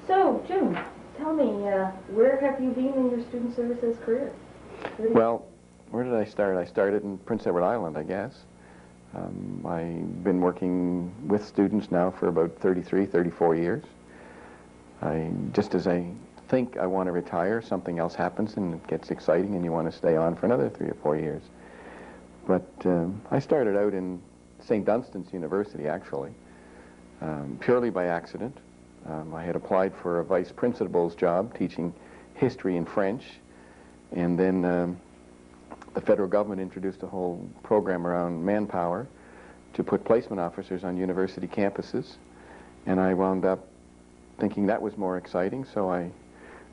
So, Jim, tell me, where have you been in your student services career? Well, where did I start? I started in Prince Edward Island, I guess. I've been working with students now for about 33, 34 years. Just as I think I want to retire, something else happens and it gets exciting and you want to stay on for another 3 or 4 years. But I started out in St. Dunstan's University, actually, purely by accident. I had applied for a vice principal's job teaching history and French, and then the federal government introduced a whole program around manpower to put placement officers on university campuses, and I wound up thinking that was more exciting, so I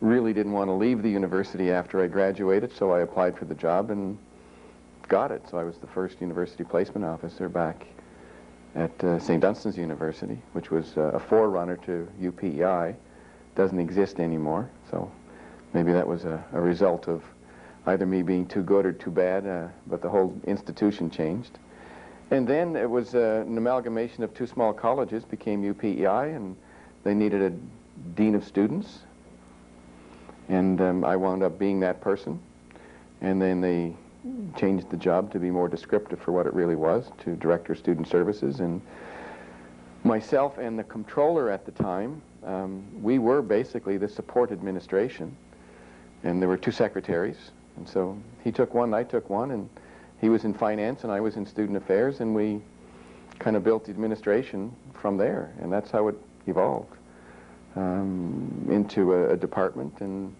really didn't want to leave the university after I graduated, so I applied for the job and got it. So I was the first university placement officer back at St. Dunstan's University, which was a forerunner to UPEI. Doesn't exist anymore, so maybe that was a result of either me being too good or too bad, but the whole institution changed. And then it was an amalgamation of two small colleges, became UPEI, and they needed a dean of students, and I wound up being that person. And then they changed the job to be more descriptive for what it really was, to Director of Student Services. And myself and the controller at the time, we were basically the support administration, and there were two secretaries. And so he took one, I took one, and he was in finance and I was in student affairs, and we kind of built the administration from there, and that's how it evolved into a department. And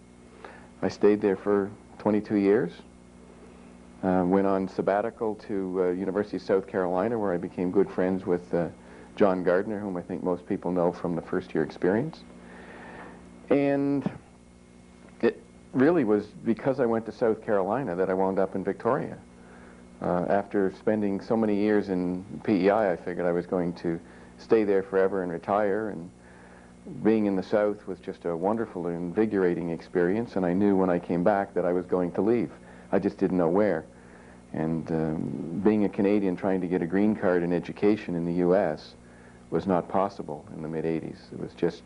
I stayed there for 22 years. Went on sabbatical to University of South Carolina, where I became good friends with John Gardner, whom I think most people know from the first year experience. And it really was because I went to South Carolina that I wound up in Victoria. After spending so many years in PEI, I figured I was going to stay there forever and retire, and being in the South was just a wonderful and invigorating experience, and I knew when I came back that I was going to leave. I just didn't know where. And being a Canadian trying to get a green card in education in the U.S. was not possible in the mid-'80s. It was just,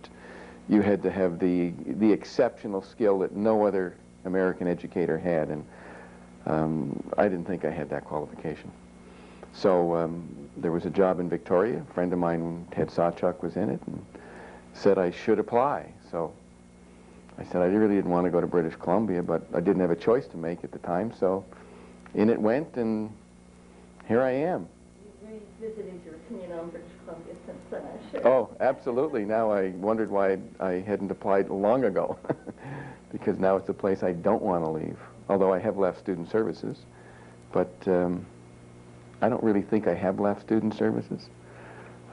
you had to have the exceptional skill that no other American educator had, and I didn't think I had that qualification. So there was a job in Victoria. A friend of mine, Ted Sawchuk, was in it and said I should apply. So I said I really didn't want to go to British Columbia, but I didn't have a choice to make at the time, so in it went, and here I am. You've revisited your opinion on British Columbia since then, I'm sure. Oh, absolutely. Now I wondered why I hadn't applied long ago, because now it's a place I don't want to leave, although I have left student services. But I don't really think I have left student services.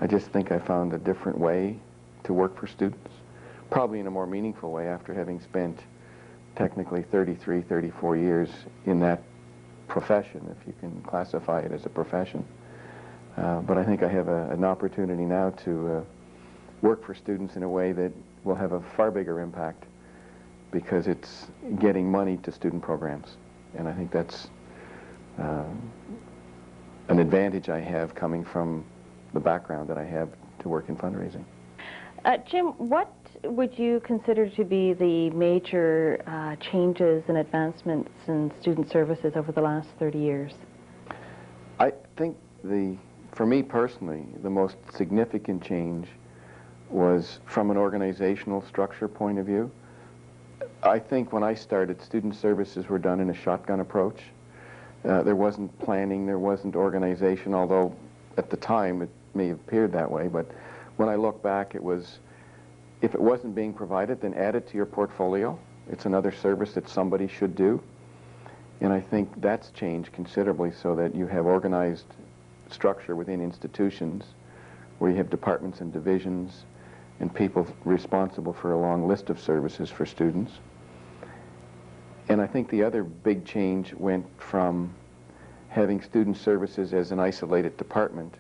I just think I found a different way to work for students, probably in a more meaningful way after having spent technically 33, 34 years in that profession, if you can classify it as a profession. But I think I have an opportunity now to work for students in a way that will have a far bigger impact, because it's getting money to student programs. And I think that's an advantage I have coming from the background that I have to work in fundraising. Jim, what would you consider to be the major changes and advancements in student services over the last 30 years? I think for me personally, the most significant change was from an organizational structure point of view. I think when I started, student services were done in a shotgun approach. There wasn't planning, there wasn't organization, although at the time it may have appeared that way, but when I look back, it was, if it wasn't being provided, then add it to your portfolio. It's another service that somebody should do. And I think that's changed considerably, so that you have organized structure within institutions where you have departments and divisions and people responsible for a long list of services for students. And I think the other big change went from having student services as an isolated department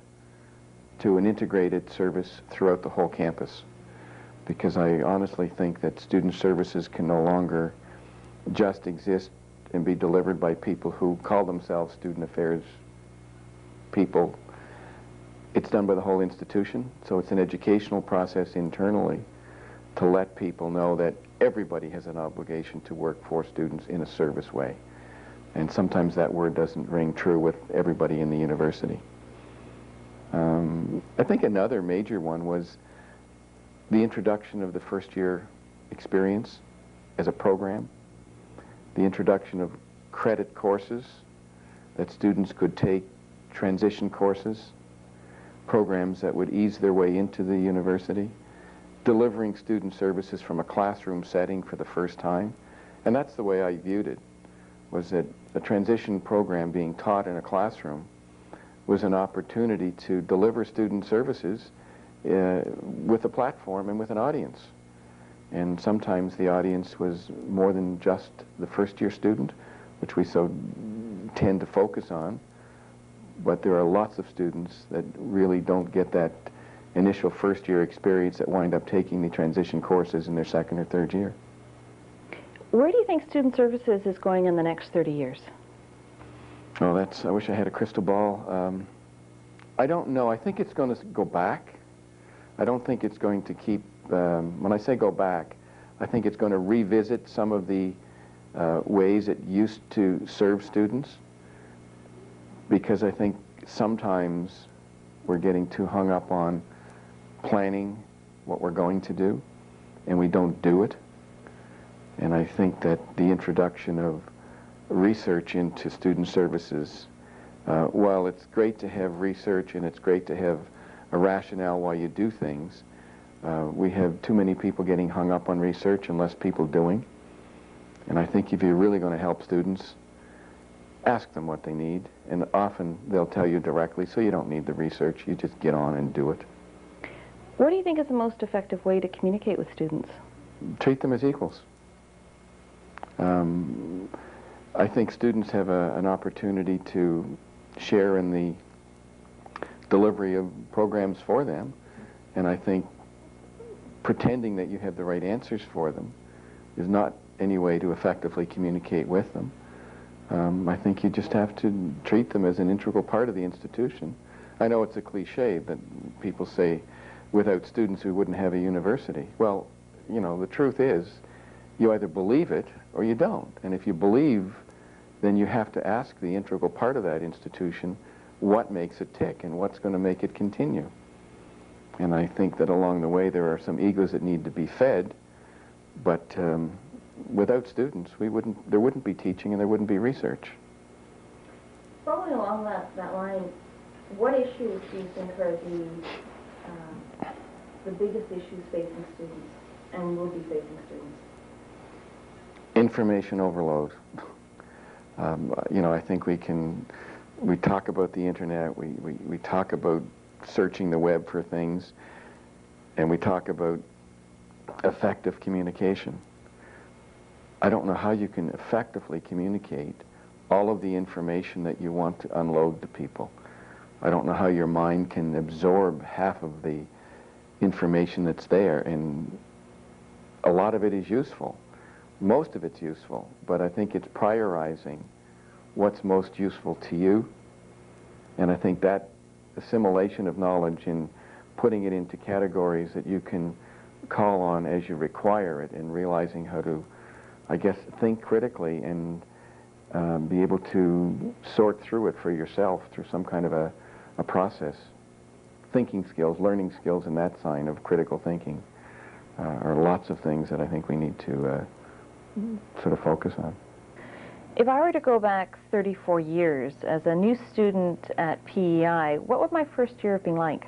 to an integrated service throughout the whole campus. Because I honestly think that student services can no longer just exist and be delivered by people who call themselves student affairs people. It's done by the whole institution, so it's an educational process internally to let people know that everybody has an obligation to work for students in a service way. And sometimes that word doesn't ring true with everybody in the university. I think another major one was the introduction of the first-year experience as a program, the introduction of credit courses that students could take, transition courses, programs that would ease their way into the university, delivering student services from a classroom setting for the first time. And that's the way I viewed it, was that a transition program being taught in a classroom was an opportunity to deliver student services with a platform and with an audience. And sometimes the audience was more than just the first-year student, which we so tend to focus on, but there are lots of students that really don't get that initial first-year experience that wind up taking the transition courses in their second or third year. Where do you think student services is going in the next 30 years? Oh, I wish I had a crystal ball. I don't know. I think it's going to go back. I don't think it's going to keep, when I say go back, I think it's going to revisit some of the ways it used to serve students, because I think sometimes we're getting too hung up on planning what we're going to do, and we don't do it. And I think that the introduction of research into student services, while it's great to have research and it's great to have a rationale why you do things, we have too many people getting hung up on research and less people doing. And I think if you're really going to help students, ask them what they need, and often they'll tell you directly, so you don't need the research, you just get on and do it. What do you think is the most effective way to communicate with students? Treat them as equals. I think students have an opportunity to share in the delivery of programs for them, and I think pretending that you have the right answers for them is not any way to effectively communicate with them. I think you just have to treat them as an integral part of the institution. I know it's a cliche that people say, without students we wouldn't have a university. Well, you know, the truth is, you either believe it or you don't. And if you believe, then you have to ask the integral part of that institution what makes it tick and what's going to make it continue. And I think that along the way there are some egos that need to be fed, but without students there wouldn't be teaching and there wouldn't be research. Following along that line, what issues do you think are the biggest issues facing students and will be facing students? Information overload. You know, I think we talk about the internet, we talk about searching the web for things, and we talk about effective communication. I don't know how you can effectively communicate all of the information that you want to unload to people. I don't know how your mind can absorb half of the information that's there, and a lot of it is useful. Most of it's useful, but I think it's prioritizing what's most useful to you, and I think that assimilation of knowledge and putting it into categories that you can call on as you require it, and realizing how to, I guess, think critically and be able to sort through it for yourself through some kind of a process. Thinking skills, learning skills, and that sign of critical thinking are lots of things that I think we need to sort of focus on. If I were to go back 34 years as a new student at PEI, what would my first year have been like?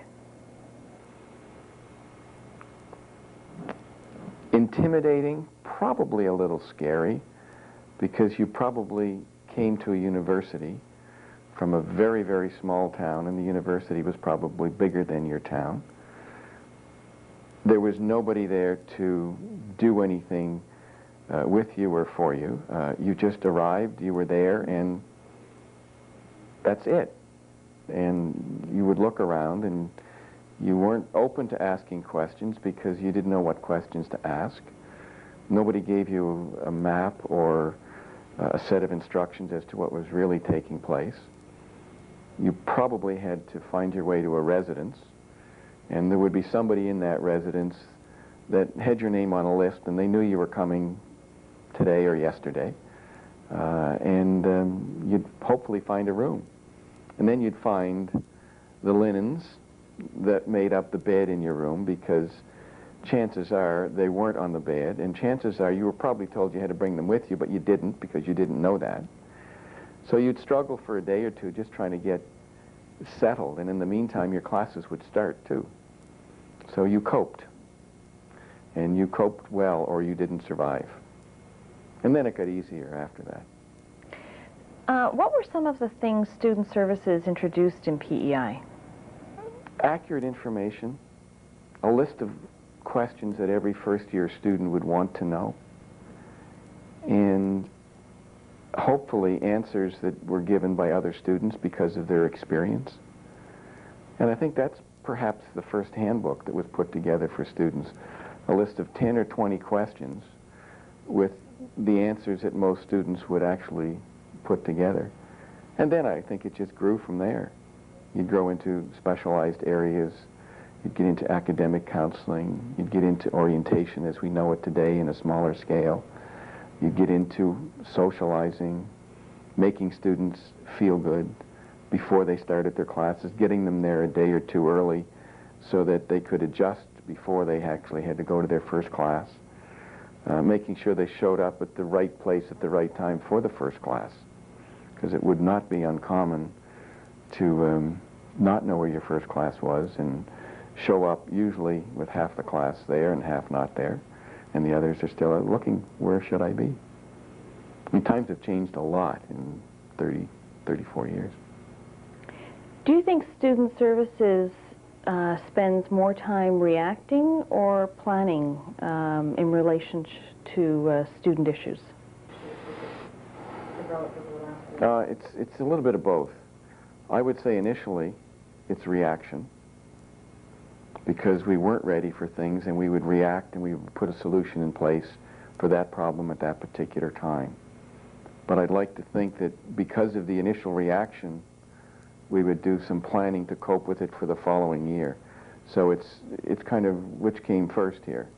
Intimidating, probably a little scary, because you probably came to a university from a very, very small town, and the university was probably bigger than your town. There was nobody there to do anything with you or for you. You just arrived, you were there, and that's it. And you would look around, and you weren't open to asking questions because you didn't know what questions to ask. Nobody gave you a map or a set of instructions as to what was really taking place. You probably had to find your way to a residence, and there would be somebody in that residence that had your name on a list, and they knew you were coming today or yesterday, and you'd hopefully find a room. And then you'd find the linens that made up the bed in your room, because chances are they weren't on the bed, and chances are you were probably told you had to bring them with you, but you didn't because you didn't know that. So you'd struggle for a day or two just trying to get settled, and in the meantime your classes would start too. So you coped, and you coped well, or you didn't survive. And then it got easier after that. What were some of the things Student Services introduced in PEI? Accurate information, a list of questions that every first-year student would want to know, and hopefully answers that were given by other students because of their experience. And I think that's perhaps the first handbook that was put together for students, a list of 10 or 20 questions with the answers that most students would actually put together. And then I think it just grew from there. You'd grow into specialized areas, you'd get into academic counseling, you'd get into orientation as we know it today in a smaller scale, you'd get into socializing, making students feel good before they started their classes, getting them there a day or two early so that they could adjust before they actually had to go to their first class, making sure they showed up at the right place at the right time for the first class, because it would not be uncommon to not know where your first class was and show up usually with half the class there and half not there, and the others are still looking, where should I be? And times have changed a lot in 30, 34 years. Do you think Student Services spends more time reacting or planning in relation to student issues? It's a little bit of both. I would say initially it's reaction, because we weren't ready for things, and we would react and we would put a solution in place for that problem at that particular time. But I'd like to think that because of the initial reaction, we would do some planning to cope with it for the following year. So it's kind of which came first here.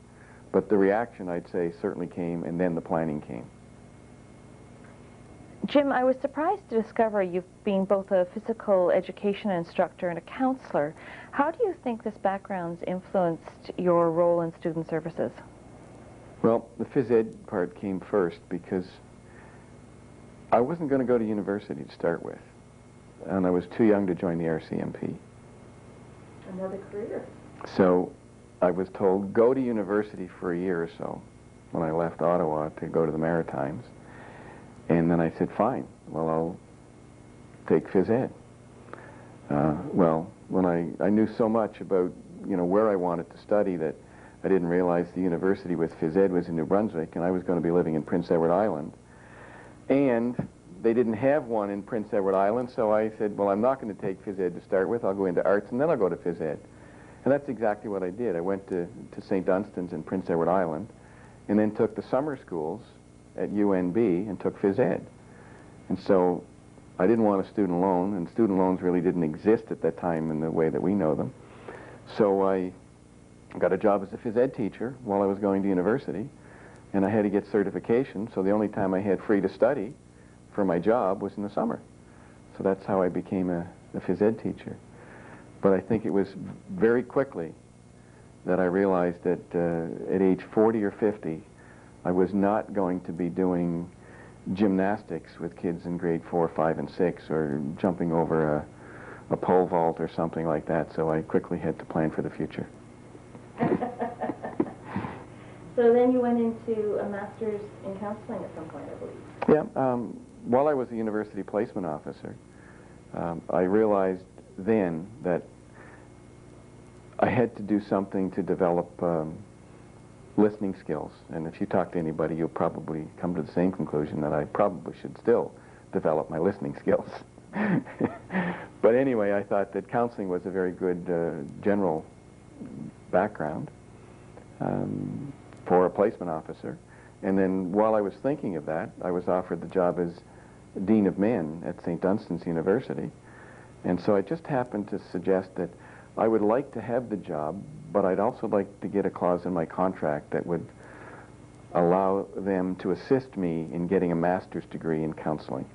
But the reaction, I'd say, certainly came, and then the planning came. Jim, I was surprised to discover you being both a physical education instructor and a counselor. How do you think this background's influenced your role in Student Services? Well, the phys ed part came first because I wasn't going to go to university to start with, and I was too young to join the RCMP. Another career. So I was told, go to university for a year or so when I left Ottawa to go to the Maritimes. And then I said, fine, well, I'll take phys ed. Well, when I knew so much about, where I wanted to study that I didn't realize the university with phys ed was in New Brunswick, and I was going to be living in Prince Edward Island. And they didn't have one in Prince Edward Island, so I said, well, I'm not going to take phys ed to start with. I'll go into arts, and then I'll go to phys ed. And that's exactly what I did. I went to St. Dunstan's in Prince Edward Island, and then took the summer schools at UNB and took phys ed. And so I didn't want a student loan, and student loans really didn't exist at that time in the way that we know them. So I got a job as a phys ed teacher while I was going to university, and I had to get certification, so the only time I had free to study for my job was in the summer. So that's how I became a phys ed teacher. But I think it was very quickly that I realized that at age 40 or 50, I was not going to be doing gymnastics with kids in grade 4, 5, and 6, or jumping over a pole vault or something like that, so I quickly had to plan for the future. So then you went into a master's in counseling at some point, I believe. Yeah, while I was a university placement officer, I realized then that I had to do something to develop listening skills. And if you talk to anybody, you'll probably come to the same conclusion that I probably should still develop my listening skills. But anyway, I thought that counseling was a very good general background for a placement officer. And then while I was thinking of that, I was offered the job as Dean of Men at St. Dunstan's University. And so I just happened to suggest that I would like to have the job, but I'd also like to get a clause in my contract that would allow them to assist me in getting a master's degree in counseling,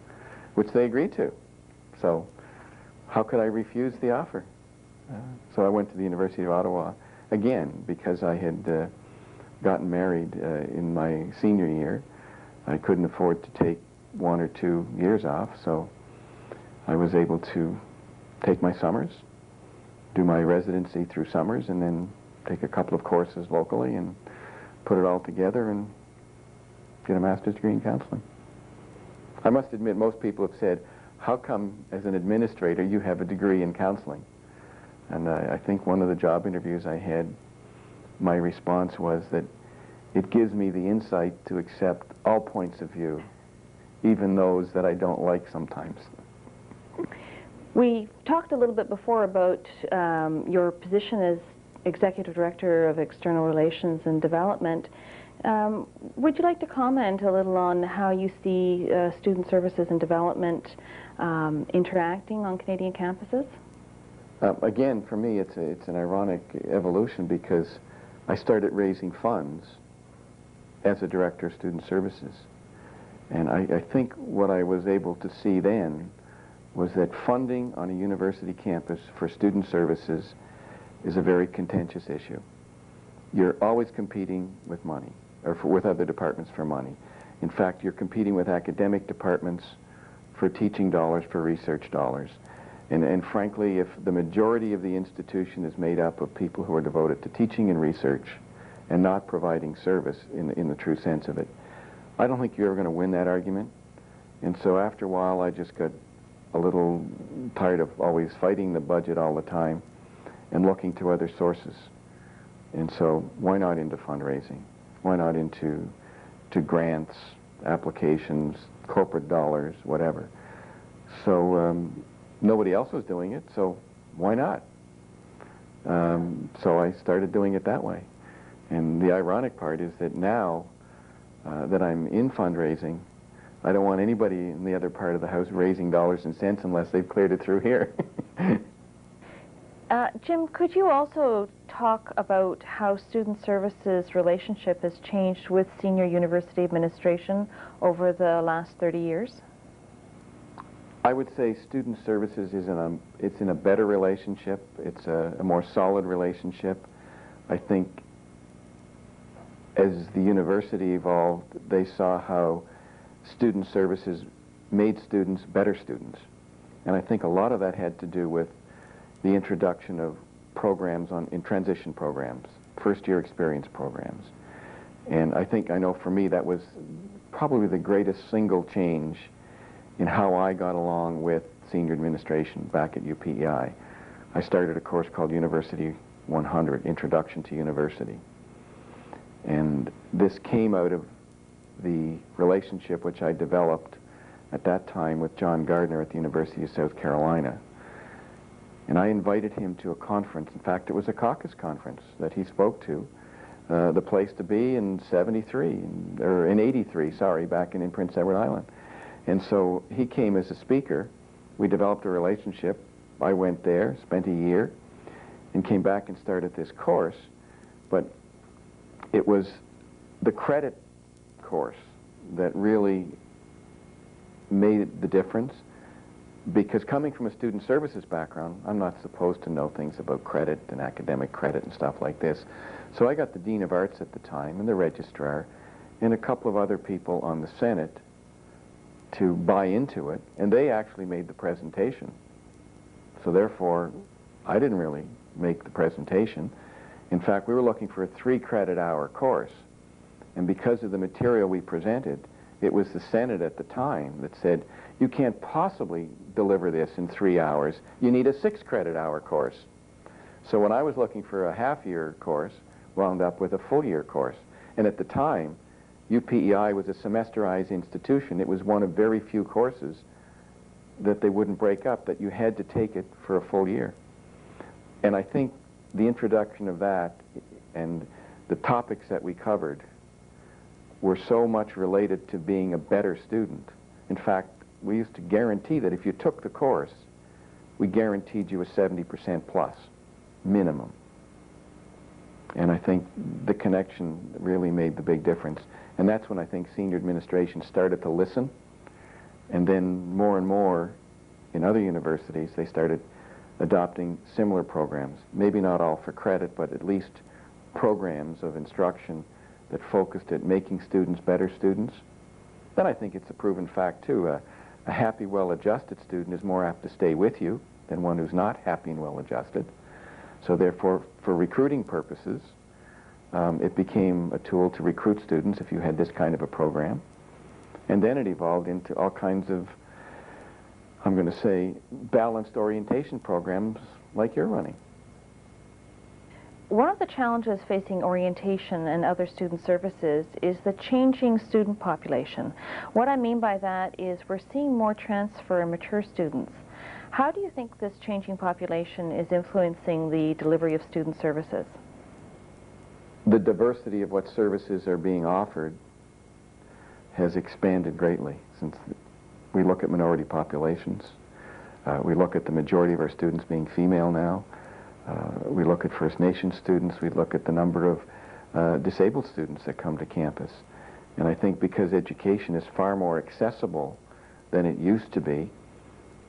which they agreed to. So how could I refuse the offer? So I went to the University of Ottawa again because I had gotten married in my senior year. I couldn't afford to take 1 or 2 years off, so I was able to take my summers, do my residency through summers, and then take a couple of courses locally and put it all together and get a master's degree in counseling. I must admit, most people have said, how come as an administrator you have a degree in counseling? And I think one of the job interviews I had, my response was that it gives me the insight to accept all points of view, even those that I don't like sometimes. We talked a little bit before about your position as Executive Director of External Relations and Development. Would you like to comment a little on how you see student services and development interacting on Canadian campuses? Again, for me, it's an ironic evolution because I started raising funds as a Director of Student Services. And I think what I was able to see then was that funding on a university campus for student services is a very contentious issue. You're always competing with money, or with other departments for money. In fact, you're competing with academic departments for teaching dollars, for research dollars. And frankly, if the majority of the institution is made up of people who are devoted to teaching and research and not providing service in the true sense of it, I don't think you're ever going to win that argument. And so after a while, I just got a little tired of always fighting the budget all the time and looking to other sources. And so why not into fundraising? Why not into grants, applications, corporate dollars, whatever? So nobody else was doing it, so why not? So I started doing it that way. And the ironic part is that now that I'm in fundraising, I don't want anybody in the other part of the house raising dollars and cents unless they've cleared it through here. Jim, could you also talk about how student services relationship has changed with senior university administration over the last 30 years? I would say student services is in a better relationship. It's a more solid relationship. I think as the university evolved, they saw how student services made students better students. And I think a lot of that had to do with the introduction of programs in transition programs, first-year experience programs. And I know for me that was probably the greatest single change in how I got along with senior administration back at UPEI. I started a course called University 100, Introduction to University. And this came out of the relationship which I developed at that time with John Gardner at the University of South Carolina. And I invited him to a conference. In fact, it was a Caucus conference that he spoke to, the place to be in 73, or in 83, sorry, back in Prince Edward Island. And so he came as a speaker. We developed a relationship. I went there, spent a year, and came back and started this course. But it was the credit course that really made the difference, because coming from a student services background, I'm not supposed to know things about credit and academic credit and stuff like this. So I got the Dean of Arts at the time and the registrar and a couple of other people on the Senate to buy into it, and they actually made the presentation. So therefore, I didn't really make the presentation. In fact, we were looking for a 3-credit-hour course, and because of the material we presented, it was the Senate at the time that said, you can't possibly deliver this in 3 hours. You need a 6-credit-hour course. So when I was looking for a half-year course, wound up with a full-year course. And at the time, UPEI was a semesterized institution. It was one of very few courses that they wouldn't break up, that you had to take it for a full year. And I think the introduction of that and the topics that we covered were so much related to being a better student. In fact, we used to guarantee that if you took the course, we guaranteed you a 70% plus. minimum. And I think the connection really made the big difference. And that's when I think senior administration started to listen. And then more and more in other universities, they started adopting similar programs. Maybe not all for credit, but at least programs of instruction that focused at making students better students. Then I think it's a proven fact, too. A happy, well-adjusted student is more apt to stay with you than one who's not happy and well-adjusted. So therefore, for recruiting purposes, it became a tool to recruit students if you had this kind of a program. And then it evolved into all kinds of, I'm going to say, balanced orientation programs like you're running. One of the challenges facing orientation and other student services is the changing student population. What I mean by that is we're seeing more transfer in mature students. How do you think this changing population is influencing the delivery of student services? The diversity of what services are being offered has expanded greatly since we look at minority populations. We look at the majority of our students being female now. We look at First Nation students. We look at the number of disabled students that come to campus. And I think because education is far more accessible than it used to be,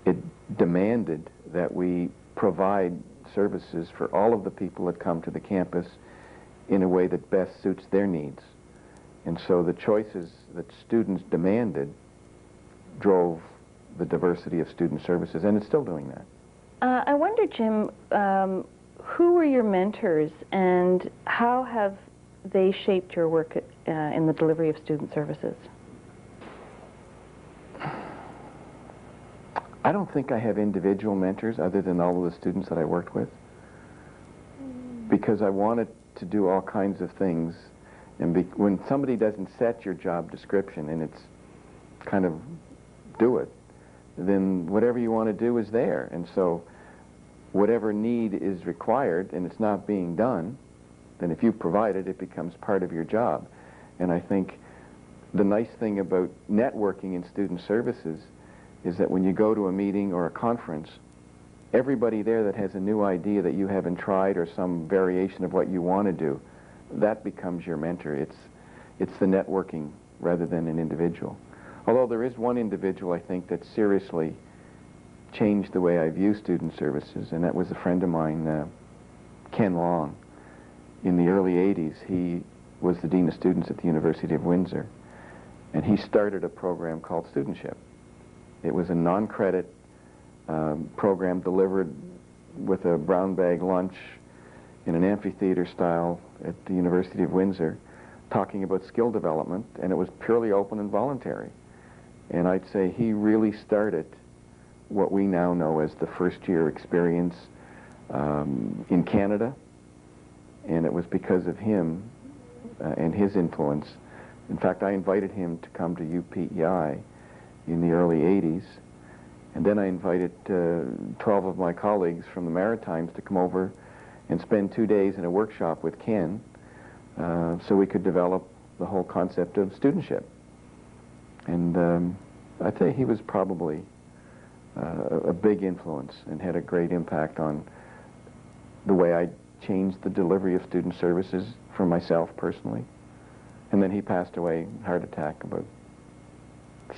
it demanded that we provide services for all of the people that come to the campus in a way that best suits their needs. And so the choices that students demanded drove the diversity of student services, and it's still doing that. I wonder, Jim, who were your mentors and how have they shaped your work in the delivery of student services? I don't think I have individual mentors other than all of the students that I worked with, because I wanted to do all kinds of things. And when somebody doesn't set your job description and it's kind of do it, then whatever you want to do is there. And so whatever need is required and it's not being done, then if you provide it, it becomes part of your job. And I think the nice thing about networking in student services is that when you go to a meeting or a conference, everybody there that has a new idea that you haven't tried or some variation of what you want to do, that becomes your mentor. It's the networking rather than an individual. Although there is one individual, I think, that seriously changed the way I view student services, and that was a friend of mine, Ken Long. In the early 80s, he was the Dean of Students at the University of Windsor, and he started a program called Studentship. It was a non-credit program delivered with a brown bag lunch in an amphitheater style at the University of Windsor, talking about skill development, and it was purely open and voluntary. And I'd say he really started what we now know as the first-year experience in Canada, and it was because of him and his influence. In fact, I invited him to come to UPEI in the early 80s, and then I invited 12 of my colleagues from the Maritimes to come over and spend 2 days in a workshop with Ken so we could develop the whole concept of studentship. And I'd say he was probably a big influence and had a great impact on the way I changed the delivery of student services for myself personally. And then he passed away, heart attack, about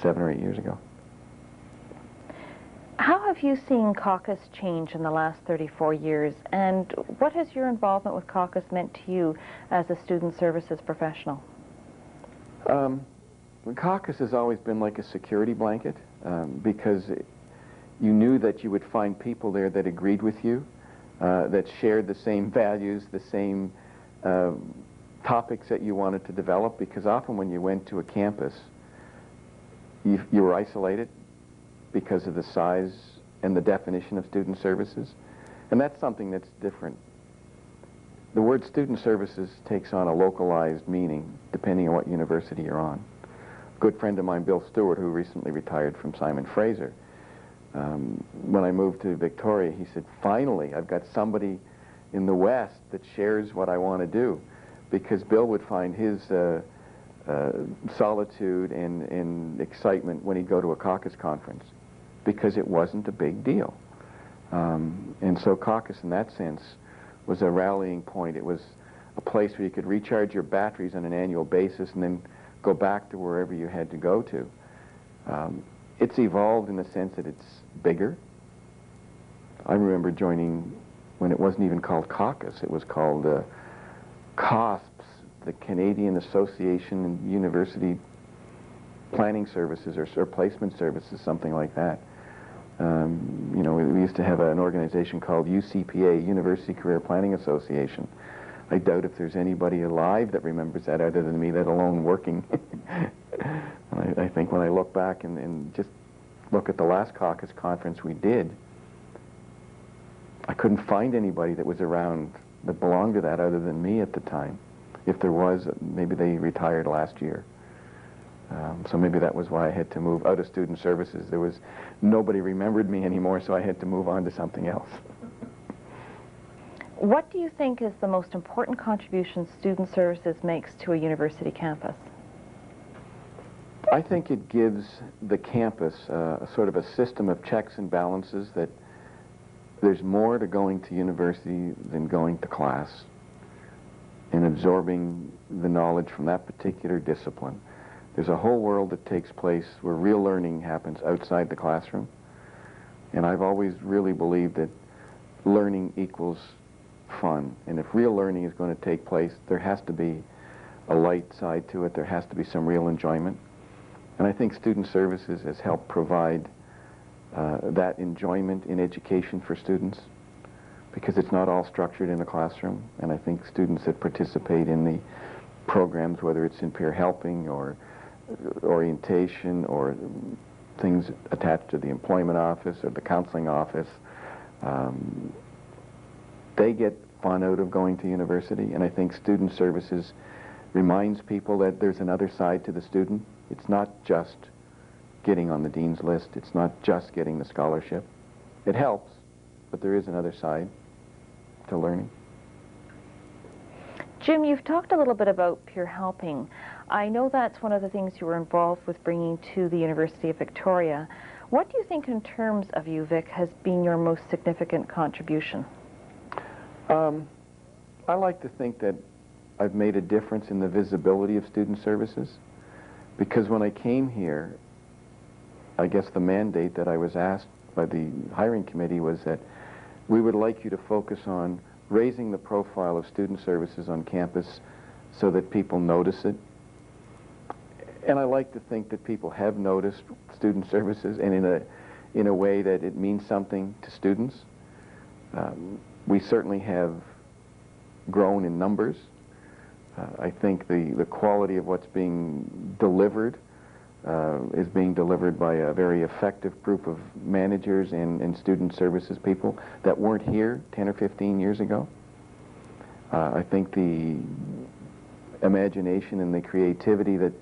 7 or 8 years ago. How have you seen Caucus change in the last 34 years, and what has your involvement with Caucus meant to you as a student services professional? Caucus has always been like a security blanket because you knew that you would find people there that agreed with you, that shared the same values, the same topics that you wanted to develop, because often when you went to a campus, you were isolated because of the size and the definition of student services. And that's something that's different. The word student services takes on a localized meaning depending on what university you're on. A good friend of mine, Bill Stewart, who recently retired from Simon Fraser, when I moved to Victoria, he said, finally, I've got somebody in the West that shares what I want to do, because Bill would find his solitude and excitement when he'd go to a Caucus conference, because it wasn't a big deal. And so Caucus, in that sense, was a rallying point. It was a place where you could recharge your batteries on an annual basis and then go back to wherever you had to go to. It's evolved in the sense that it's bigger. I remember joining when it wasn't even called Caucus. It was called COSPS, the Canadian Association of University Planning Services or Placement Services, something like that. You know, we used to have an organization called UCPA, University Career Planning Association. I doubt if there's anybody alive that remembers that other than me, let alone working. I think when I look back and just look at the last caucus conference we did, I couldn't find anybody that was around that belonged to that other than me at the time. If there was, maybe they retired last year. So maybe that was why I had to move out of student services. There was nobody remembered me anymore, so I had to move on to something else. What do you think is the most important contribution student services makes to a university campus? I think it gives the campus a sort of a system of checks and balances, that there's more to going to university than going to class and absorbing the knowledge from that particular discipline. There's a whole world that takes place where real learning happens outside the classroom. And I've always really believed that learning equals fun. And if real learning is going to take place, there has to be a light side to it. There has to be some real enjoyment. And I think student services has helped provide that enjoyment in education for students, because it's not all structured in the classroom. And I think students that participate in the programs, whether it's in peer helping or orientation or things attached to the employment office or the counseling office, they get fun out of going to university. And I think student services reminds people that there's another side to the student. It's not just getting on the dean's list. It's not just getting the scholarship. It helps, but there is another side to learning. Jim, you've talked a little bit about peer helping. I know that's one of the things you were involved with bringing to the University of Victoria. What do you think in terms of UVic has been your most significant contribution? I like to think that I've made a difference in the visibility of student services, because when I came here, I guess the mandate that I was asked by the hiring committee was that we would like you to focus on raising the profile of student services on campus so that people notice it. And I like to think that people have noticed student services, and in a way that it means something to students. We certainly have grown in numbers. I think the quality of what's being delivered is being delivered by a very effective group of managers and student services people that weren't here 10 or 15 years ago. I think the imagination and the creativity that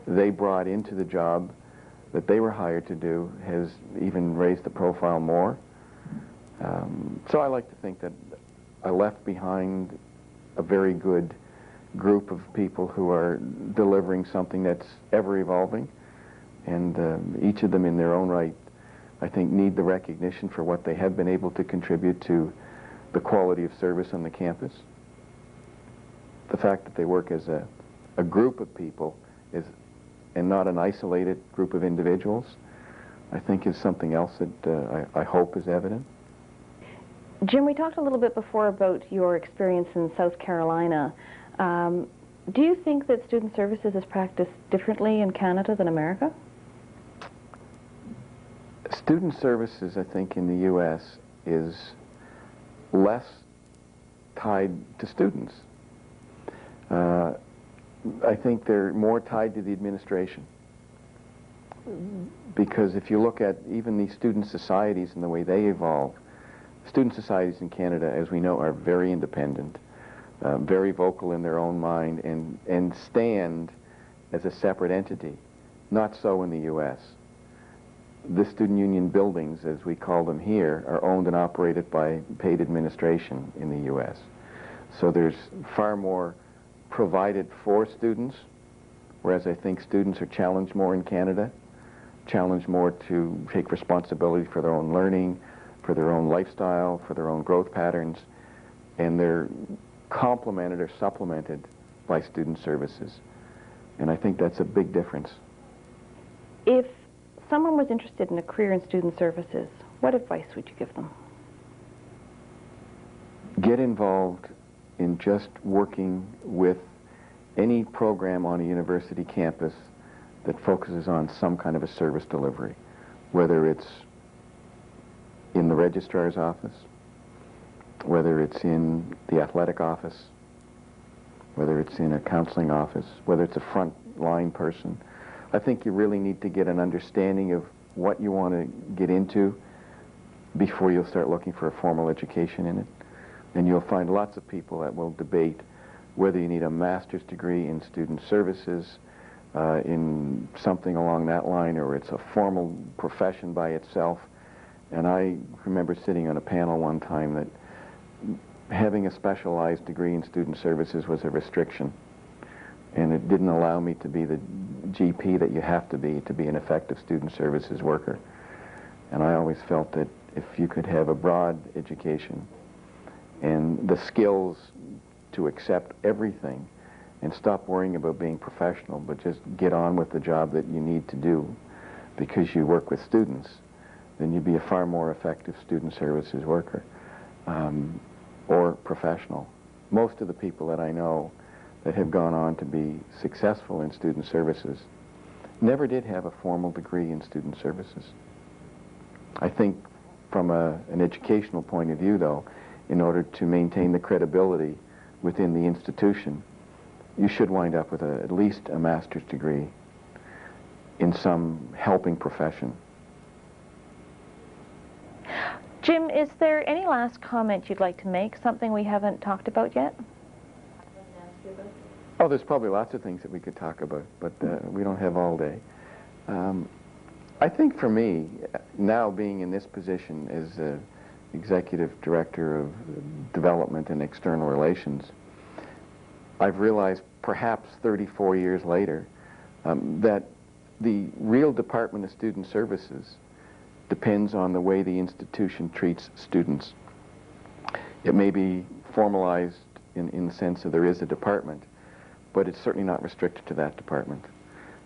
they brought into the job that they were hired to do has even raised the profile more. So I like to think that I left behind a very good group of people who are delivering something that's ever evolving, and each of them in their own right, I think, need the recognition for what they have been able to contribute to the quality of service on the campus. The fact that they work as a group of people and not an isolated group of individuals, I think is something else that I hope is evident. Jim, we talked a little bit before about your experience in South Carolina. Do you think that student services is practiced differently in Canada than America? Student services, I think, in the U.S. is less tied to students. I think they're more tied to the administration. Because if you look at even these student societies and the way they evolve, student societies in Canada, as we know, are very independent, very vocal in their own mind, and stand as a separate entity. Not so in the U.S. The student union buildings, as we call them here, are owned and operated by paid administration in the U.S. So there's far more provided for students, whereas I think students are challenged more in Canada, challenged more to take responsibility for their own learning, for their own lifestyle, for their own growth patterns. and they're complemented or supplemented by student services. And I think that's a big difference. If someone was interested in a career in student services, what advice would you give them? Get involved in just working with any program on a university campus that focuses on some kind of a service delivery, whether it's in the registrar's office, whether it's in the athletic office, whether it's in a counseling office, whether it's a front-line person. I think you really need to get an understanding of what you want to get into before you'll start looking for a formal education in it. And you'll find lots of people that will debate whether you need a master's degree in student services, in something along that line, or it's a formal profession by itself. And I remember sitting on a panel one time that having a specialized degree in student services was a restriction. And it didn't allow me to be the GP that you have to be an effective student services worker. And I always felt that if you could have a broad education and the skills to accept everything and stop worrying about being professional, but just get on with the job that you need to do because you work with students, then you'd be a far more effective student services worker or professional. Most of the people that I know that have gone on to be successful in student services never did have a formal degree in student services. I think from an educational point of view, though, in order to maintain the credibility within the institution, you should wind up with at least a master's degree in some helping profession. Jim, is there any last comment you'd like to make, something we haven't talked about yet? Oh, there's probably lots of things that we could talk about, but we don't have all day. I think for me, now being in this position as Executive Director of Development and External Relations, I've realized perhaps 34 years later that the real Department of Student Services depends on the way the institution treats students. It may be formalized in the sense that there is a department, but it's certainly not restricted to that department.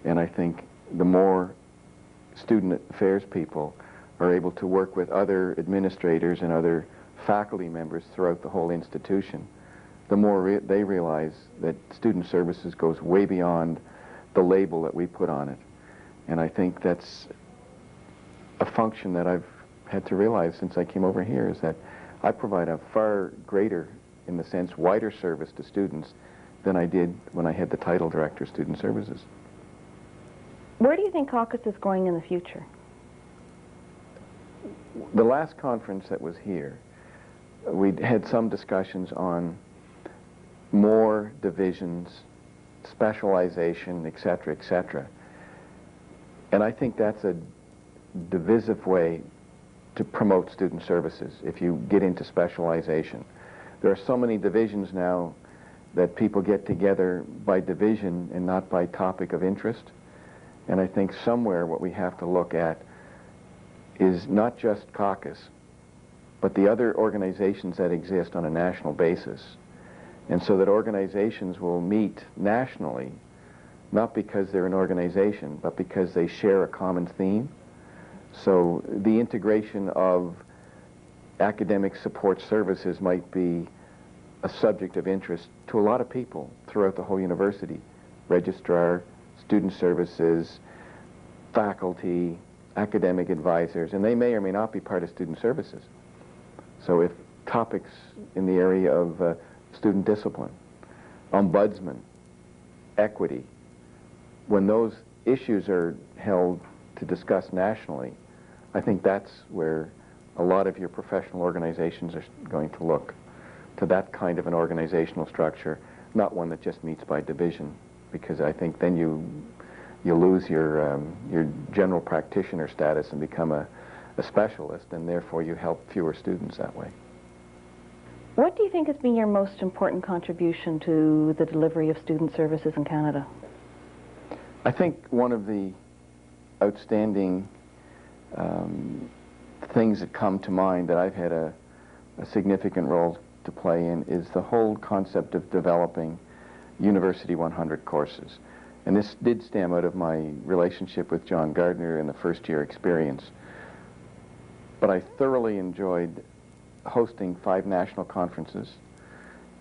And I think the more student affairs people are able to work with other administrators and other faculty members throughout the whole institution, the more they realize that student services goes way beyond the label that we put on it. And I think that's a function that I've had to realize since I came over here, is that I provide a far greater, in the sense, wider service to students than I did when I had the title Director of Student Services. Where do you think Caucus is going in the future? The last conference that was here, we had some discussions on more divisions, specialization, et cetera, and I think that's a divisive way to promote student services if you get into specialization. There are so many divisions now that people get together by division and not by topic of interest, and I think somewhere what we have to look at is not just Caucus, but the other organizations that exist on a national basis. And so that organizations will meet nationally, not because they're an organization, but because they share a common theme. So the integration of academic support services might be a subject of interest to a lot of people throughout the whole university. Registrar, student services, faculty, academic advisors, and they may or may not be part of student services. So if topics in the area of student discipline, ombudsman, equity, when those issues are held to discuss nationally, I think that's where a lot of your professional organizations are going to look, to that kind of an organizational structure, not one that just meets by division, because I think then you lose your general practitioner status and become a specialist, and therefore you help fewer students that way. What do you think has been your most important contribution to the delivery of student services in Canada? I think one of the outstanding things that come to mind that I've had a significant role to play in is the whole concept of developing University 100 courses. And this did stem out of my relationship with John Gardner in the first-year experience. But I thoroughly enjoyed hosting 5 national conferences,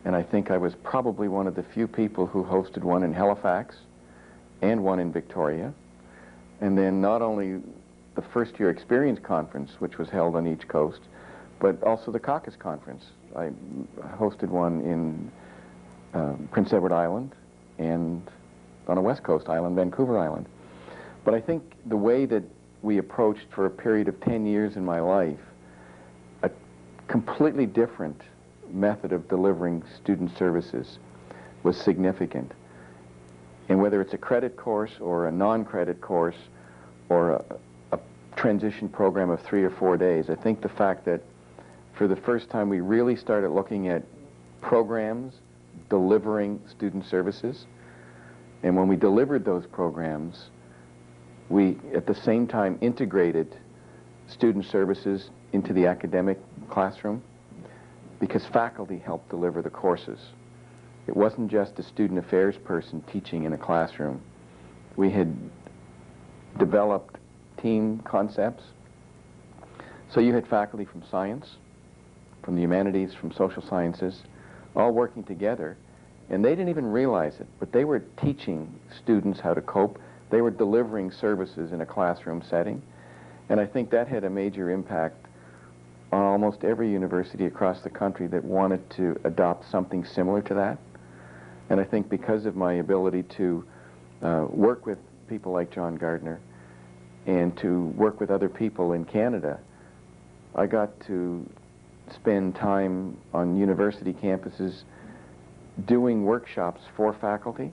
and I think I was probably one of the few people who hosted one in Halifax and one in Victoria. And then not only the first-year experience conference, which was held on each coast, but also the Caucus conference. I hosted one in Prince Edward Island and on a West Coast island, Vancouver Island. But I think the way that we approached for a period of 10 years in my life a completely different method of delivering student services was significant. And whether it's a credit course or a non-credit course or a transition program of 3 or 4 days, I think the fact that for the first time we really started looking at programs delivering student services, and when we delivered those programs, we at the same time integrated student services into the academic classroom because faculty helped deliver the courses. It wasn't just a student affairs person teaching in a classroom. We had developed team concepts. So you had faculty from science, from the humanities, from social sciences, all working together. And they didn't even realize it, but they were teaching students how to cope. They were delivering services in a classroom setting. And I think that had a major impact on almost every university across the country that wanted to adopt something similar to that. And I think because of my ability to work with people like John Gardner and to work with other people in Canada, I got to spend time on university campuses doing workshops for faculty,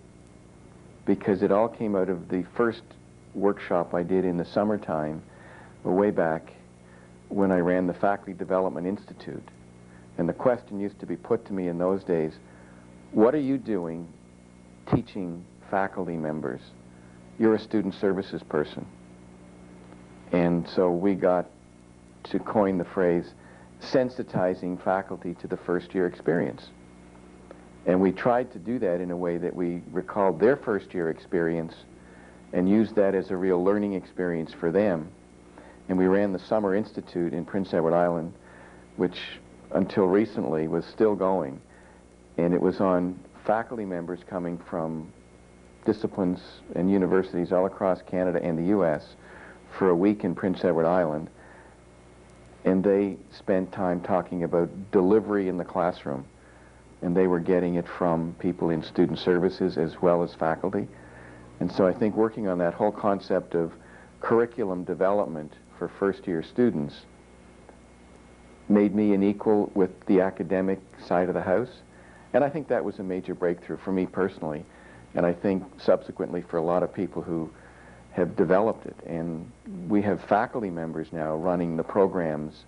because it all came out of the first workshop I did in the summertime way back when I ran the Faculty Development Institute. And the question used to be put to me in those days, what are you doing teaching faculty members? You're a student services person. And so we got to coin the phrase sensitizing faculty to the first-year experience. And we tried to do that in a way that we recalled their first-year experience and used that as a real learning experience for them. And we ran the Summer Institute in Prince Edward Island, which until recently was still going. And it was on faculty members coming from disciplines and universities all across Canada and the U.S. for a week in Prince Edward Island. And they spent time talking about delivery in the classroom. And they were getting it from people in student services as well as faculty. And so I think working on that whole concept of curriculum development for first-year students made me an equal with the academic side of the house. And I think that was a major breakthrough for me personally, and I think subsequently for a lot of people who have developed it. And we have faculty members now running the programs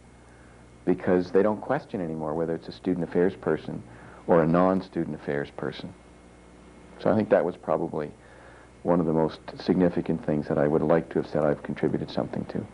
because they don't question anymore whether it's a student affairs person or a non-student affairs person. So I think that was probably one of the most significant things that I would like to have said I've contributed something to.